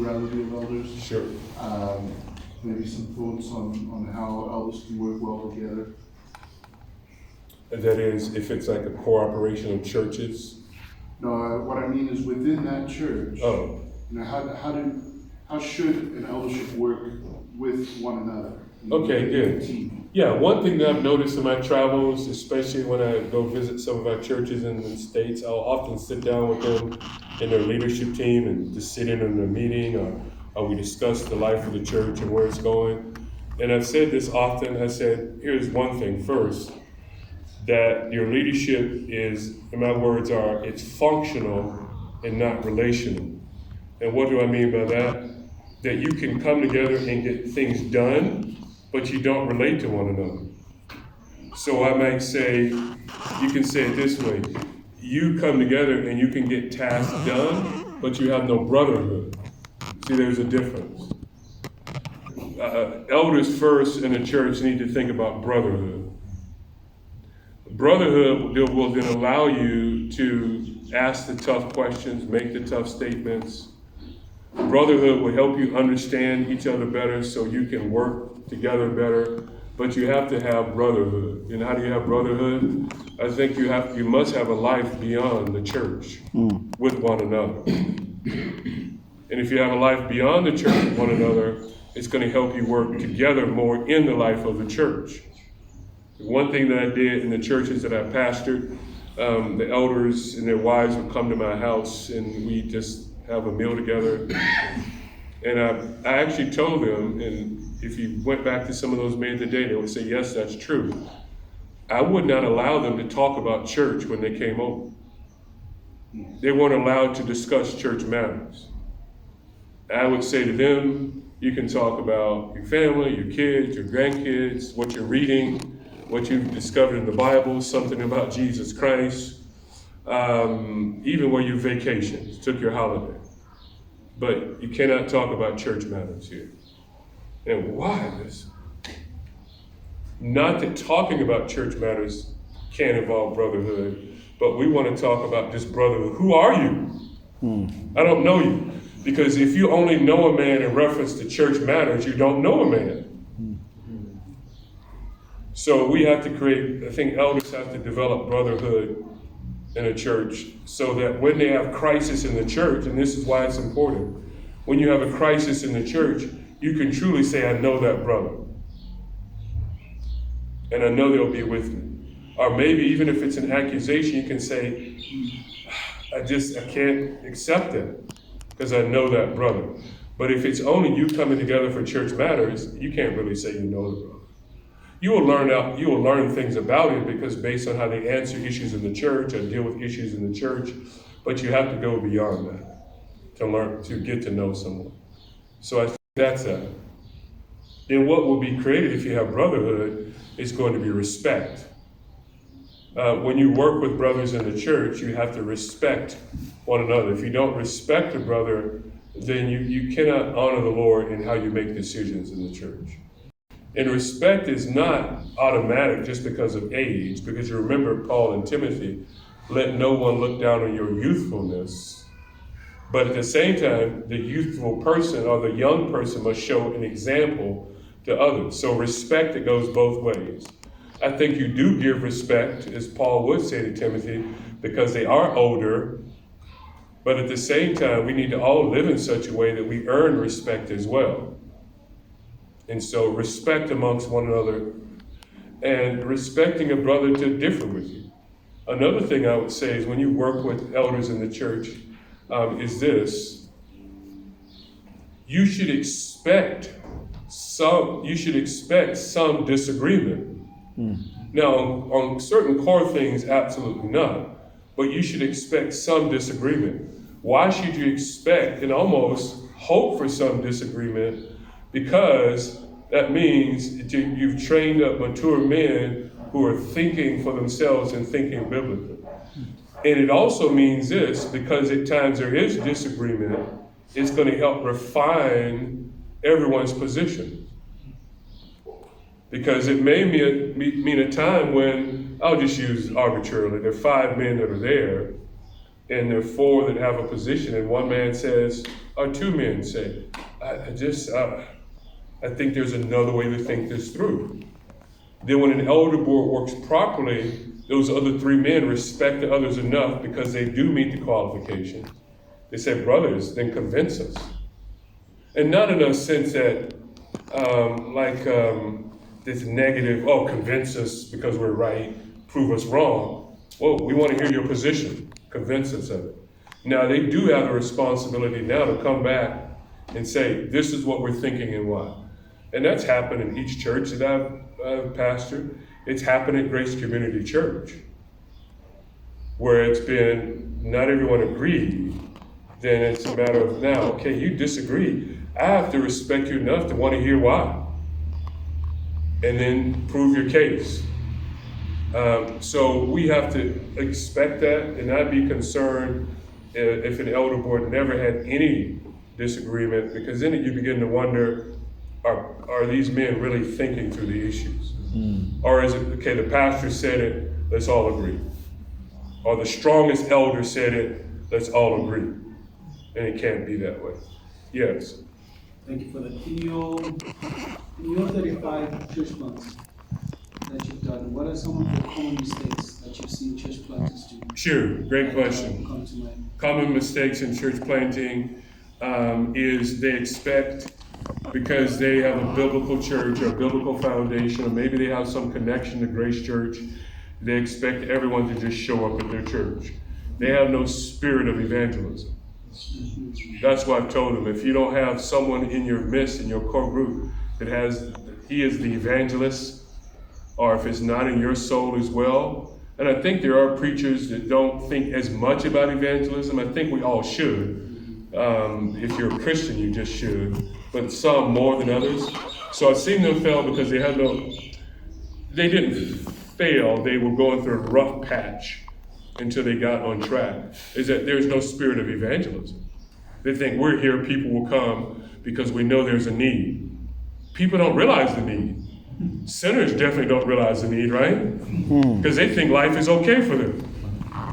plurality of elders. Sure. Maybe some thoughts on how elders can work well together. That is, if it's like a cooperation of churches. No, what I mean is within that church. Oh. You know, how should an eldership work with one another? Okay, good. Yeah, one thing that I've noticed in my travels, especially when I go visit some of our churches in the States, I'll often sit down with them and their leadership team and just sit in on a meeting, or we discuss the life of the church and where it's going. And I've said this often. I said, here's one thing first, that your leadership is, and my words are, it's functional and not relational. And what do I mean by that? That you can come together and get things done, but you don't relate to one another. So I might say, you can say it this way, you come together and you can get tasks done, but you have no brotherhood. See, there's a difference. Elders first in the church need to think about brotherhood. Brotherhood will then allow you to ask the tough questions, make the tough statements. Brotherhood will help you understand each other better so you can work together better, but you have to have brotherhood. And how do you have brotherhood? I think you must have a life beyond the church with one another. And if you have a life beyond the church with one another, it's going to help you work together more in the life of the church. One thing that I did in the churches that I pastored, the elders and their wives would come to my house and we just have a meal together. And I actually told them, and if you went back to some of those men today, they would say, yes, that's true. I would not allow them to talk about church when they came over. They weren't allowed to discuss church matters. I would say to them, you can talk about your family, your kids, your grandkids, what you're reading, what you've discovered in the Bible, something about Jesus Christ, even where you vacationed, took your holiday. But you cannot talk about church matters here. And why this? Not that talking about church matters can't involve brotherhood, but we want to talk about just brotherhood. Who are you? I don't know you. Because if you only know a man in reference to church matters, you don't know a man. So we have to create, I think elders have to develop brotherhood in a church so that when they have crisis in the church, and this is why it's important, when you have a crisis in the church, you can truly say, I know that brother. And I know they'll be with me. Or maybe even if it's an accusation, you can say, I can't accept that because I know that brother. But if it's only you coming together for church matters, you can't really say you know the brother. You will learn things about it because based on how they answer issues in the church or deal with issues in the church, but you have to go beyond that to learn, to get to know someone. So I think that's that. Then what will be created if you have brotherhood is going to be respect. When you work with brothers in the church, you have to respect one another. If you don't respect a brother, then you cannot honor the Lord in how you make decisions in the church. And respect is not automatic just because of age, because you remember Paul and Timothy, let no one look down on your youthfulness. But at the same time, the youthful person or the young person must show an example to others. So respect, it goes both ways. I think you do give respect, as Paul would say to Timothy, because they are older. But at the same time, we need to all live in such a way that we earn respect as well. And so respect amongst one another and respecting a brother to differ with you. Another thing I would say is when you work with elders in the church is this. You should expect some disagreement. Now, on certain core things, absolutely not. But you should expect some disagreement. Why should you expect and almost hope for some disagreement? Because that means you've trained up mature men who are thinking for themselves and thinking biblically. And it also means this, because at times there is disagreement, it's going to help refine everyone's position. Because it may mean a time when, I'll just use arbitrarily, there are 5 men that are there, and there are 4 that have a position, and one man says, or 2 men say, I think there's another way to think this through. Then when an elder board works properly, those other 3 men respect the others enough because they do meet the qualifications. They say, brothers, then convince us. And not in a sense that, this negative, convince us because we're right, prove us wrong. Well, we want to hear your position, convince us of it. Now, they do have a responsibility now to come back and say, this is what we're thinking and why. And that's happened in each church that I've pastored. It's happened at Grace Community Church, where it's been, not everyone agreed. Then it's a matter of now, okay, you disagree. I have to respect you enough to want to hear why. And then prove your case. So we have to expect that and not be concerned if an elder board never had any disagreement, because then you begin to wonder, are these men really thinking through the issues? Or is it, okay, the pastor said it, let's all agree. Or the strongest elder said it, let's all agree. And it can't be that way. Yes. Thank you for that. In your 35 church plants that you've done, what are some of the common mistakes that you've seen church planters do? Sure, great question. Come to mind? Common mistakes in church planting is they expect, because they have a biblical church or a biblical foundation, or maybe they have some connection to Grace Church, they expect everyone to just show up at their church. They have no spirit of evangelism. That's why I've told them, if you don't have someone in your midst, in your core group, that he is the evangelist, or if it's not in your soul as well. And I think there are preachers that don't think as much about evangelism. I think we all should. If you're a Christian, you just should. But some more than others. So I've seen them fail because they didn't fail, they were going through a rough patch until they got on track, is that there's no spirit of evangelism. They think we're here, people will come because we know there's a need. People don't realize the need. Sinners definitely don't realize the need, right? Because they think life is okay for them.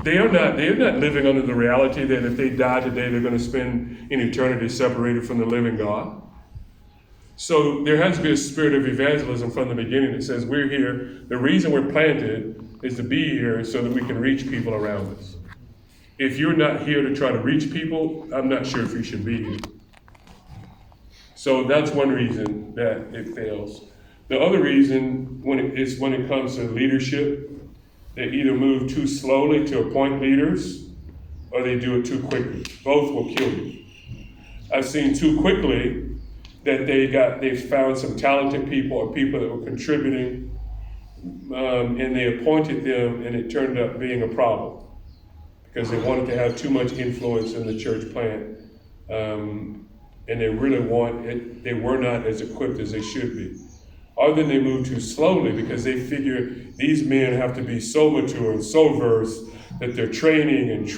They're not living under the reality that if they die today, they're going to spend an eternity separated from the living God. So there has to be a spirit of evangelism from the beginning that says we're here. The reason we're planted is to be here so that we can reach people around us. If you're not here to try to reach people, I'm not sure if you should be here. So that's one reason that it fails. The other reason when it comes to leadership, they either move too slowly to appoint leaders or they do it too quickly. Both will kill you. I've seen too quickly that they found some talented people or people that were contributing, and they appointed them, and it turned up being a problem because they wanted to have too much influence in the church plant, and they were not as equipped as they should be. Or then they move too slowly because they figure these men have to be so mature and so versed that they're training, and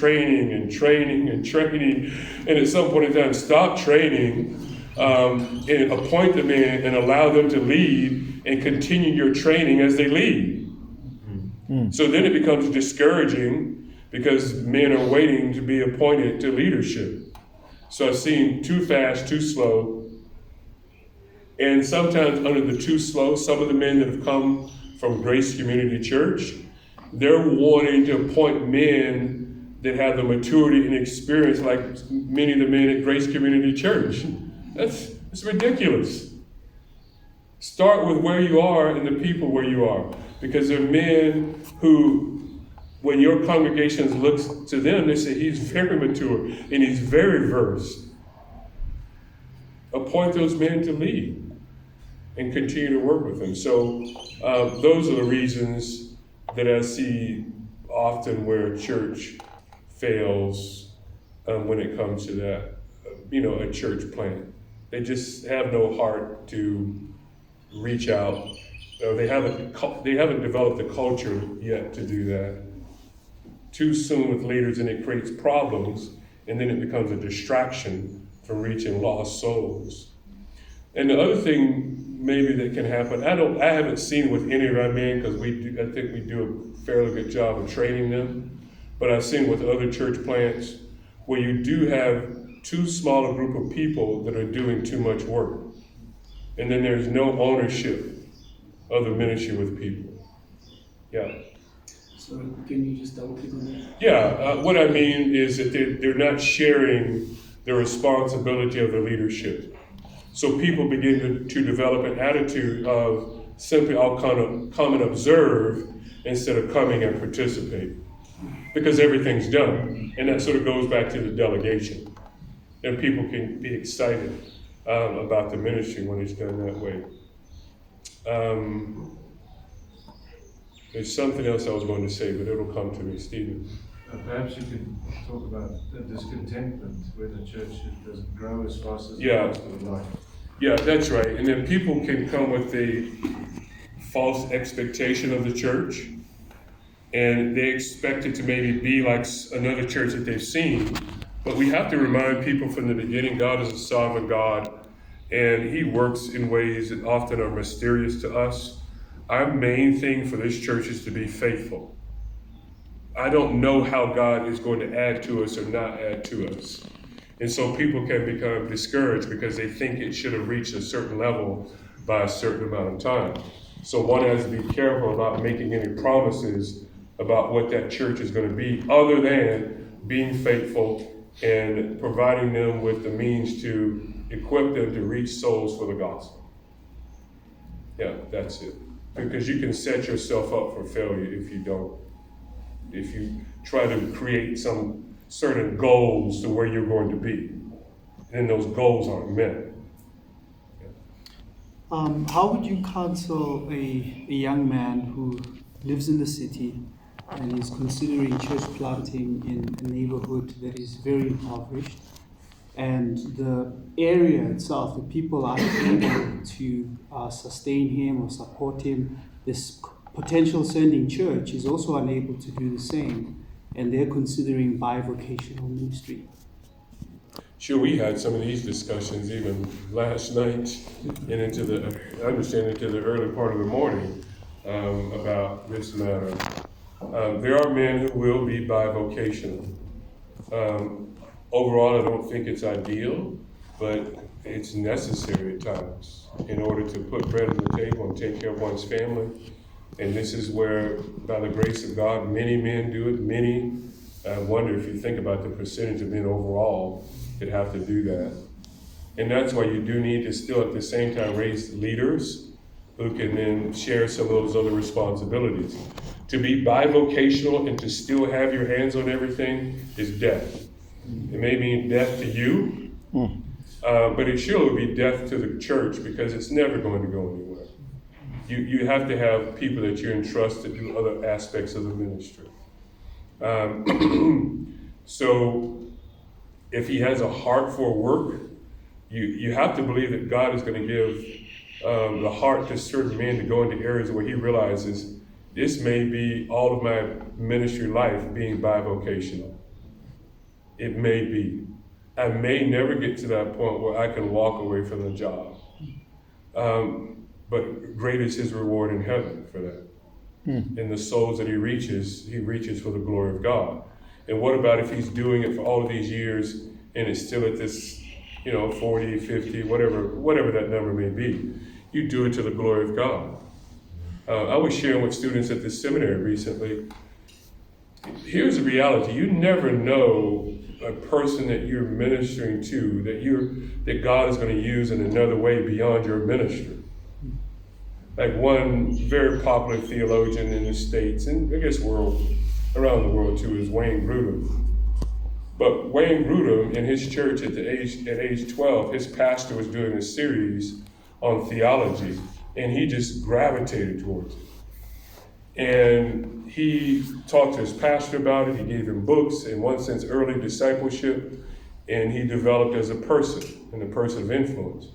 at some point in time stop training, and appoint the men and allow them to lead and continue your training as they lead. So then it becomes discouraging because men are waiting to be appointed to leadership. So I've seen too fast, too slow. And sometimes under the too slow, some of the men that have come from Grace Community Church, they're wanting to appoint men that have the maturity and experience like many of the men at Grace Community Church. It's ridiculous. Start with where you are and the people where you are. Because there are men who, when your congregation looks to them, they say, he's very mature and he's very versed. Appoint those men to lead and continue to work with them. So those are the reasons that I see often where a church fails when it comes to that, a church plant. They just have no heart to reach out. They haven't developed the culture yet to do that. Too soon with leaders, and it creates problems, and then it becomes a distraction from reaching lost souls. And the other thing maybe that can happen, I haven't seen it with any of our men because I think we do a fairly good job of training them. but I've seen with other church plants where you do have too small a group of people that are doing too much work. And then there's no ownership of the ministry with people. Yeah. So can you just double click on that? Yeah, what I mean is that they're not sharing the responsibility of the leadership. So people begin to develop an attitude of simply, I'll come and observe instead of coming and participate. Because everything's done. And that sort of goes back to the delegation. And people can be excited about the ministry when it's done that way. There's something else I was going to say, but it'll come to me, Stephen. Perhaps you could talk about the discontentment where the church doesn't grow as fast as Yeah. the pastor would like. Yeah, that's right. And then people can come with a false expectation of the church, and they expect it to maybe be like another church that they've seen. But we have to remind people from the beginning, God is a sovereign God, and He works in ways that often are mysterious to us. Our main thing for this church is to be faithful. I don't know how God is going to add to us or not add to us. And so people can become discouraged because they think it should have reached a certain level by a certain amount of time. So one has to be careful about making any promises about what that church is going to be, other than being faithful and providing them with the means to equip them to reach souls for the gospel. Yeah, that's it. Because you can set yourself up for failure if you don't. If you try to create some certain goals to where you're going to be, and those goals aren't met. How would you counsel a young man who lives in the city and is considering church planting in a neighborhood that is very impoverished, and the area itself, the people are able to sustain him or support him? This potential sending church is also unable to do the same, and they're considering bivocational ministry. Sure, we had some of these discussions even last night and into the early part of the morning about this matter. There are men who will be bivocational. Overall, I don't think it's ideal, but it's necessary at times in order to put bread on the table and take care of one's family. And this is where, by the grace of God, many men do it. Many, I wonder if you think about the percentage of men overall that have to do that. And that's why you do need to still at the same time raise leaders who can then share some of those other responsibilities. To be bivocational and to still have your hands on everything is death. It may mean death to you, but it sure will be death to the church because it's never going to go anywhere. You have to have people that you entrust to do other aspects of the ministry. So if he has a heart for work, you have to believe that God is going to give the heart to certain men to go into areas where he realizes this may be all of my ministry life being bivocational. It may be. I may never get to that point where I can walk away from the job. But great is his reward in heaven for that. And the souls that he reaches for the glory of God. And what about if he's doing it for all of these years and it's still at this, 40, 50, whatever that number may be. You do it to the glory of God. I was sharing with students at the seminary recently. Here's the reality. You never know a person that you're ministering to that God is going to use in another way beyond your ministry. Like one very popular theologian in the States, and I guess around the world too, is Wayne Grudem. But Wayne Grudem, in his church at age 12, his pastor was doing a series on theology, and he just gravitated towards it. And he talked to his pastor about it. He gave him books, in one sense, early discipleship, and he developed as a person, and a person of influence.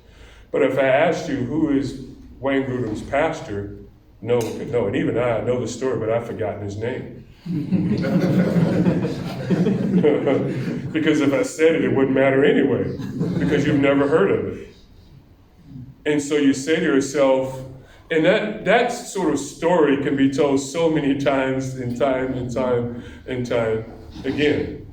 But if I asked you who is Wayne Grudem's pastor, no one could know. And even I know the story, but I've forgotten his name. Because if I said it, it wouldn't matter anyway, because you've never heard of it. And so you say to yourself, And that sort of story can be told so many times and time again.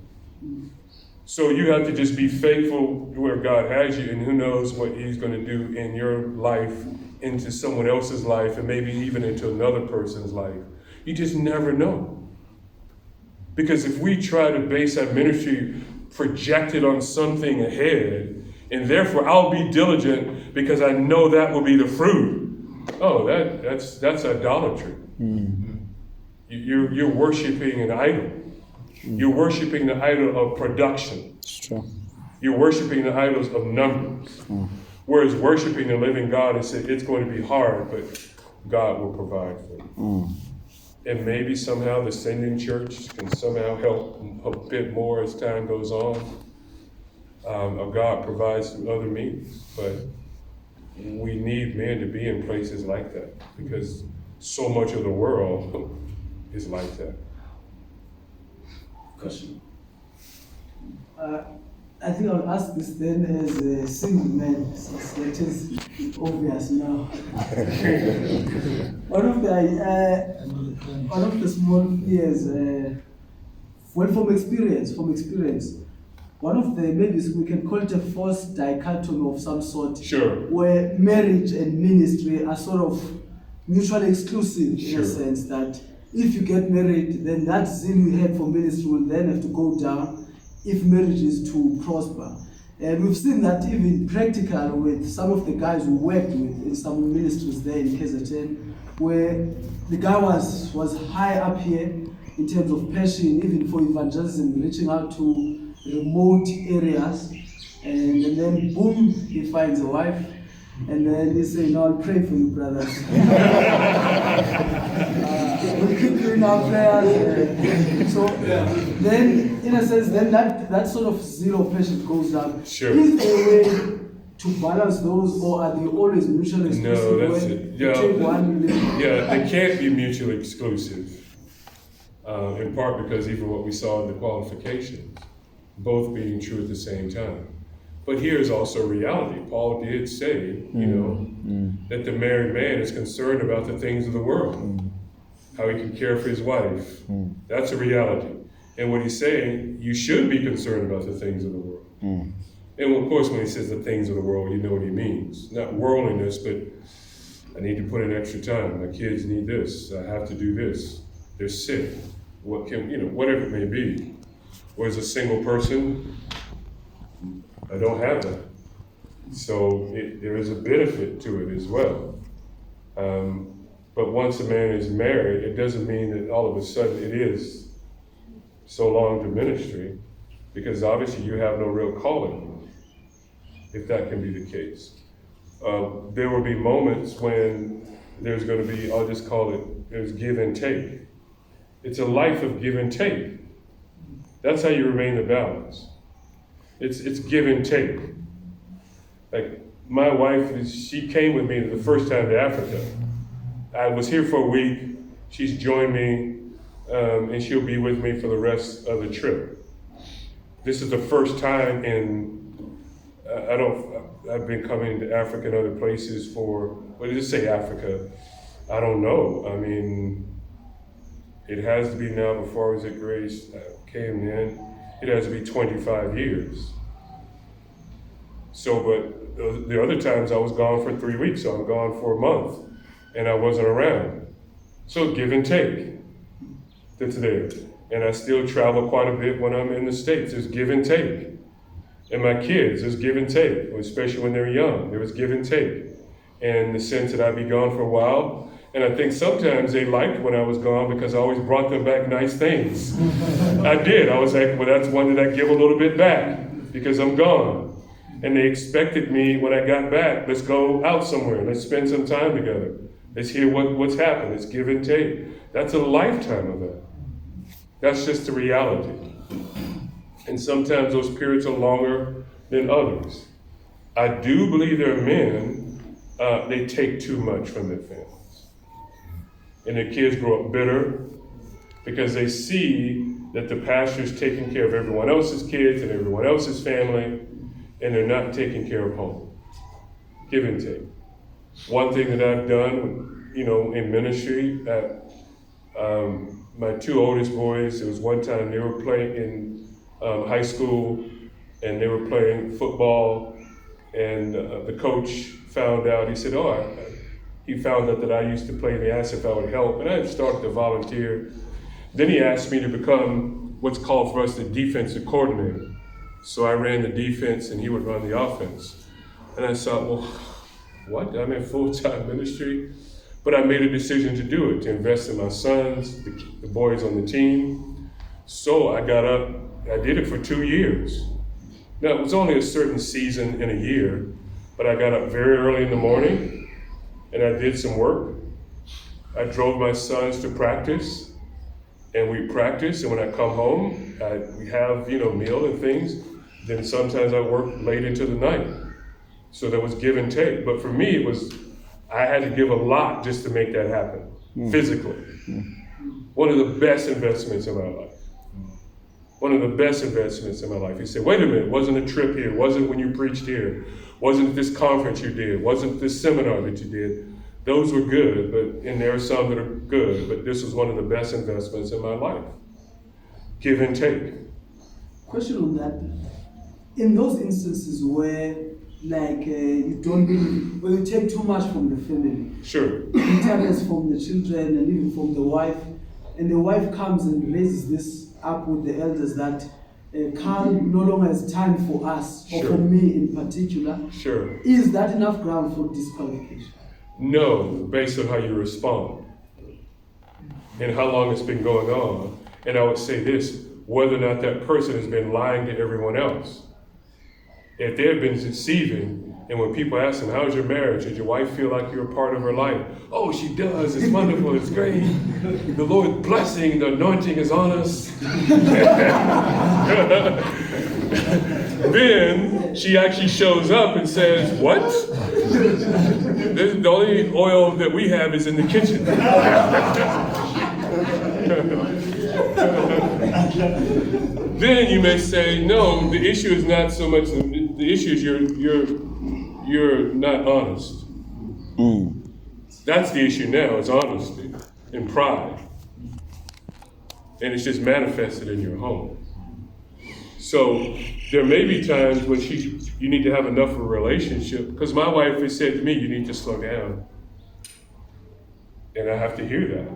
So you have to just be faithful where God has you, and who knows what he's going to do in your life, into someone else's life, and maybe even into another person's life. You just never know. Because if we try to base our ministry projected on something ahead, and therefore I'll be diligent because I know that will be the fruit. Oh, that's idolatry. You're worshiping an idol. You're worshiping the idol of production. It's true. You're worshiping the idols of numbers. Whereas worshiping the living God and say it's going to be hard, but God will provide for you. And maybe somehow the sending church can somehow help a bit more as time goes on. God provides through other means, but we need men to be in places like that because so much of the world is like that. Question. I think I'll ask this then as a single man, since that is obvious now. One of the small fears, well, from experience, one of the, maybe we can call it a forced dichotomy of some sort. Sure. Where marriage and ministry are sort of mutually exclusive in a sense that if you get married, then that zeal you have for ministry will then have to go down if marriage is to prosper. And we've seen that even practical with some of the guys we worked with in some ministries there in KZN, where the guy was high up here in terms of passion, even for evangelism, reaching out to remote areas, and then boom, he finds a wife, and then he says, "No, I'll pray for you, brothers." We'll keep you in our prayers. So then, in a sense, then that sort of zero passion goes down. Sure. Is there a way to balance those, or are they always mutually exclusive? No, that's it. You take one, They can't be mutually exclusive. In part because even what we saw in the qualifications, both being true at the same time. But here's also reality. Paul did say, that the married man is concerned about the things of the world, how he can care for his wife. That's a reality. And what he's saying, you should be concerned about the things of the world. And of course, when he says the things of the world, you know what he means. Not worldliness, but I need to put in extra time. My kids need this. I have to do this. They're sick. Whatever it may be. Or as a single person, I don't have that. So there is a benefit to it as well. But once a man is married, it doesn't mean that all of a sudden it is so long to ministry, because obviously you have no real calling, if that can be the case. There will be moments when there's going to be, I'll just call it, there's give and take. It's a life of give and take. That's how you remain the balance. It's give and take. Like my wife, she came with me the first time to Africa. I was here for a week. She's joined me, and she'll be with me for the rest of the trip. This is the first time I've been coming to Africa and other places for, what did it say Africa? I don't know. I mean, it has to be now. Before I was at Grace, I came in, it has to be 25 years. So, but the other times I was gone for 3 weeks, so I'm gone for a month, and I wasn't around. So give and take, that's there. And I still travel quite a bit when I'm in the States. There's give and take. And my kids, there's give and take, especially when they're young. There was give and take. And the sense that I'd be gone for a while. And I think sometimes they liked when I was gone because I always brought them back nice things. I did. I was like, well, that's one that I give a little bit back because I'm gone. And they expected me when I got back, let's go out somewhere. Let's spend some time together. Let's hear what's happened. Let's give and take. That's a lifetime of that. That's just the reality. And sometimes those periods are longer than others. I do believe there are men, they take too much from their families. And their kids grow up bitter because they see that the pastor's taking care of everyone else's kids and everyone else's family, and they're not taking care of home. Give and take. One thing that I've done, in ministry, my two oldest boys, there was one time they were playing in high school, and they were playing football, and the coach found out. He said, he found out that I used to play, and he asked if I would help, and I started to volunteer. Then he asked me to become what's called for us the defensive coordinator. So I ran the defense, and he would run the offense. And I thought, well, what? I'm in full-time ministry? But I made a decision to do it, to invest in my sons, the boys on the team. So I got up, I did it for 2 years. Now, it was only a certain season in a year, but I got up very early in the morning, and I did some work. I drove my sons to practice, and we practiced, and when I come home, we have, meal and things. Then sometimes I work late into the night. So there was give and take. But for me, I had to give a lot just to make that happen, physically. One of the best investments in my life. One of the best investments in my life. You say, wait a minute, wasn't a trip here, wasn't when you preached here, wasn't this conference you did, wasn't this seminar that you did. Those were good, and there are some that are good, but this was one of the best investments in my life. Give and take. Question on that. In those instances where you don't really, when you take too much from the family, Sure. interference from the children and even from the wife, and the wife comes and raises this up with the elders that Carl no longer has time for us, or Sure. for me in particular. Sure. Is that enough ground for disqualification? No, based on how you respond and how long it's been going on. And I would say this, whether or not that person has been lying to everyone else. If they have been deceiving, and when people ask them, how's your marriage? Does your wife feel like you're a part of her life? Oh, she does. It's wonderful. It's great. The Lord's blessing, the anointing is on us. Then she actually shows up and says, what? The only oil that we have is in the kitchen. Then you may say, no, the issue is not so much, the issue is you're not honest. That's the issue now, is honesty and pride. And it's just manifested in your home. So there may be times when you need to have enough of a relationship, because my wife has said to me, you need to slow down. And I have to hear that.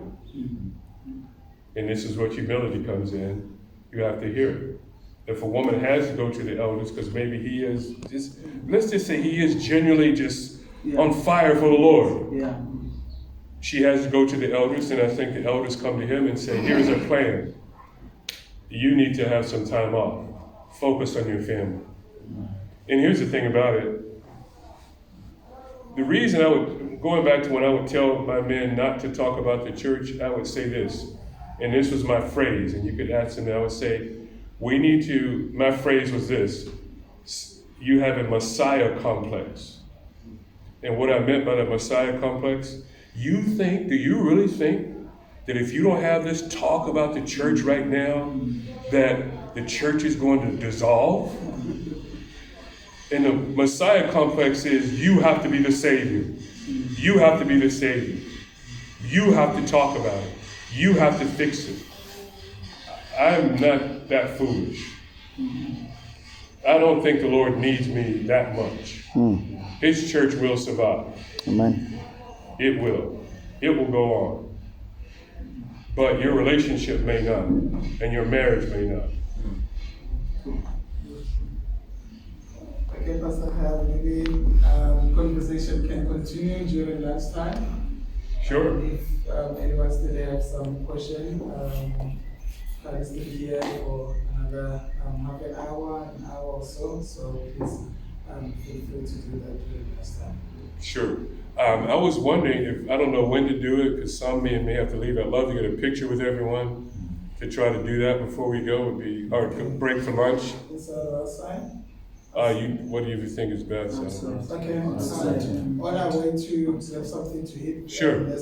And this is where humility comes in. You have to hear it. If a woman has to go to the elders, because maybe he is just, let's just say he is genuinely just on fire for the Lord. Yeah. She has to go to the elders, and I think the elders come to him and say, here's a plan. You need to have some time off. Focus on your family. And here's the thing about it. The reason going back to when I would tell my men not to talk about the church, I would say this. And this was my phrase, and you could ask them, I would say, my phrase was this: you have a Messiah complex. And what I meant by the Messiah complex, do you really think that if you don't have this talk about the church right now, that the church is going to dissolve? And the Messiah complex is you have to be the Savior. You have to be the Savior. You have to talk about it. You have to fix it. I'm not that foolish. I don't think the Lord needs me that much. His church will survive. Amen. It will. It will go on. But your relationship may not, and your marriage may not. Okay, Pastor Carl, maybe conversation can continue during lunchtime. Sure. If anyone still have some question, Carl is still here for another half an hour or so. So please feel free to do that during lunchtime. Sure. I was wondering I don't know when to do it, because some men may have to leave. I'd love to get a picture with everyone to try to do that before we go. Or break for lunch. Inside or outside? What do you think is best? Okay, on our way to have something to eat. Sure. Let's